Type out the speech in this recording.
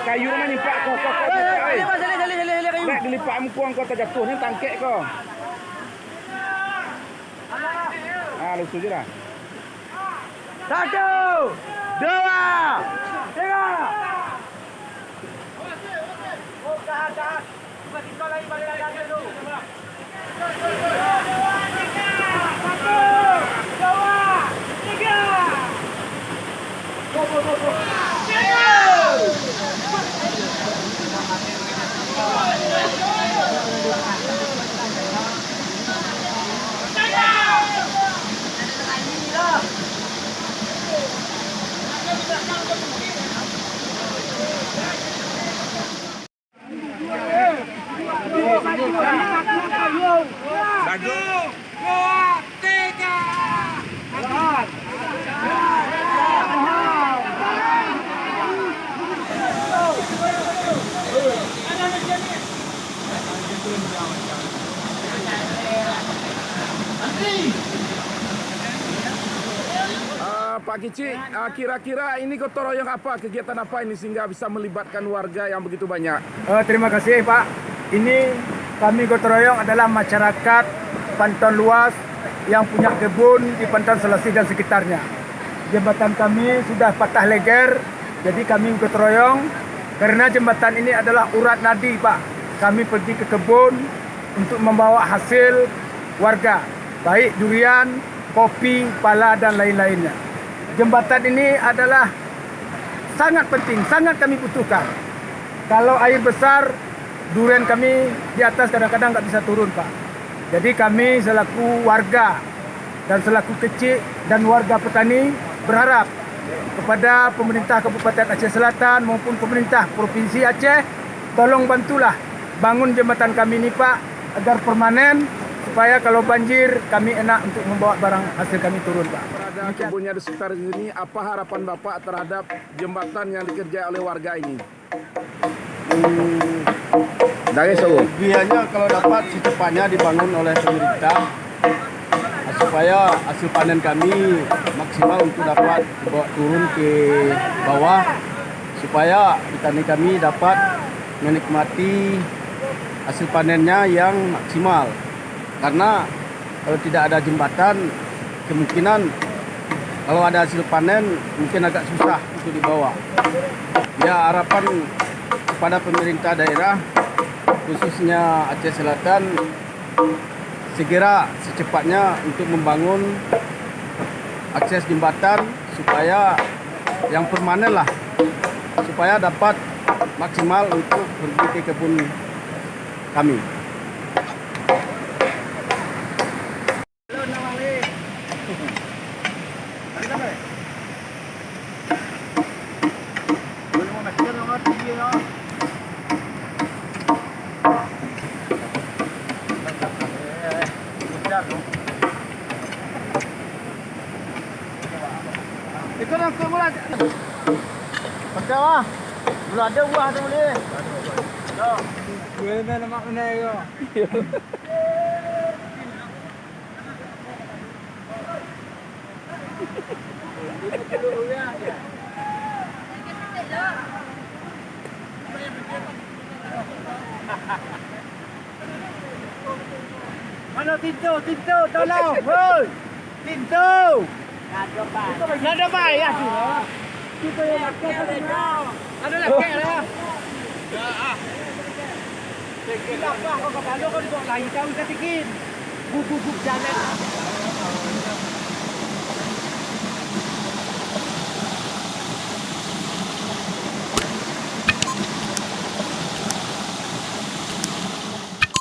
Kayu mana ni pak kau? Kayu. Nak dilipat mukuang kau terjatuh ni tangkek kau. Lusuh je lah. 1, 2, 3. Oh, tahan. Kita lagi balik lagi dulu. 1, 2, Pak Kicik, kira-kira ini gotong royong apa, kegiatan apa ini sehingga bisa melibatkan warga yang begitu banyak? Terima kasih Pak. Ini kami gotong royong adalah masyarakat Panton Luas yang punya kebun di Panton Selasi dan sekitarnya. Jembatan kami sudah patah leger, jadi kami gotong royong karena jembatan ini adalah urat nadi Pak. Kami pergi ke kebun untuk membawa hasil warga, baik durian, kopi, pala dan lain-lainnya. Jembatan ini adalah sangat penting, sangat kami butuhkan. Kalau air besar, durian kami di atas kadang-kadang nggak bisa turun, Pak. Jadi kami selaku warga dan selaku kecil dan warga petani berharap kepada pemerintah Kabupaten Aceh Selatan maupun pemerintah Provinsi Aceh, tolong bantulah bangun jembatan kami ini, Pak, agar permanen supaya kalau banjir kami enak untuk membawa barang hasil kami turun, Pak. Terhadap kebunnya di sekitar sini, apa harapan Bapak terhadap jembatan yang dikerjakan oleh warga ini? Dari biasanya kalau dapat secepatnya dibangun oleh pemerintah supaya hasil panen kami maksimal untuk dapat dibawa turun ke bawah supaya petani kami dapat menikmati hasil panennya yang maksimal. Karena kalau tidak ada jembatan, kemungkinan kalau ada hasil panen mungkin agak susah untuk dibawa. Ya, harapan kepada pemerintah daerah khususnya Aceh Selatan segera secepatnya untuk membangun akses jembatan supaya yang permanen lah, supaya dapat maksimal untuk pergi ke kebun kami. Ikut aku mula. Pakai lah. Belum ada buah tu boleh. Dah. Gue mana mak mana yo. Mana tintu, tolong, hoi, tintu. Ada baik ya tu. Kita yang ada laki lah. Sikit apa kau kau kalau kau lagi kau sikit. Bubuk jalan.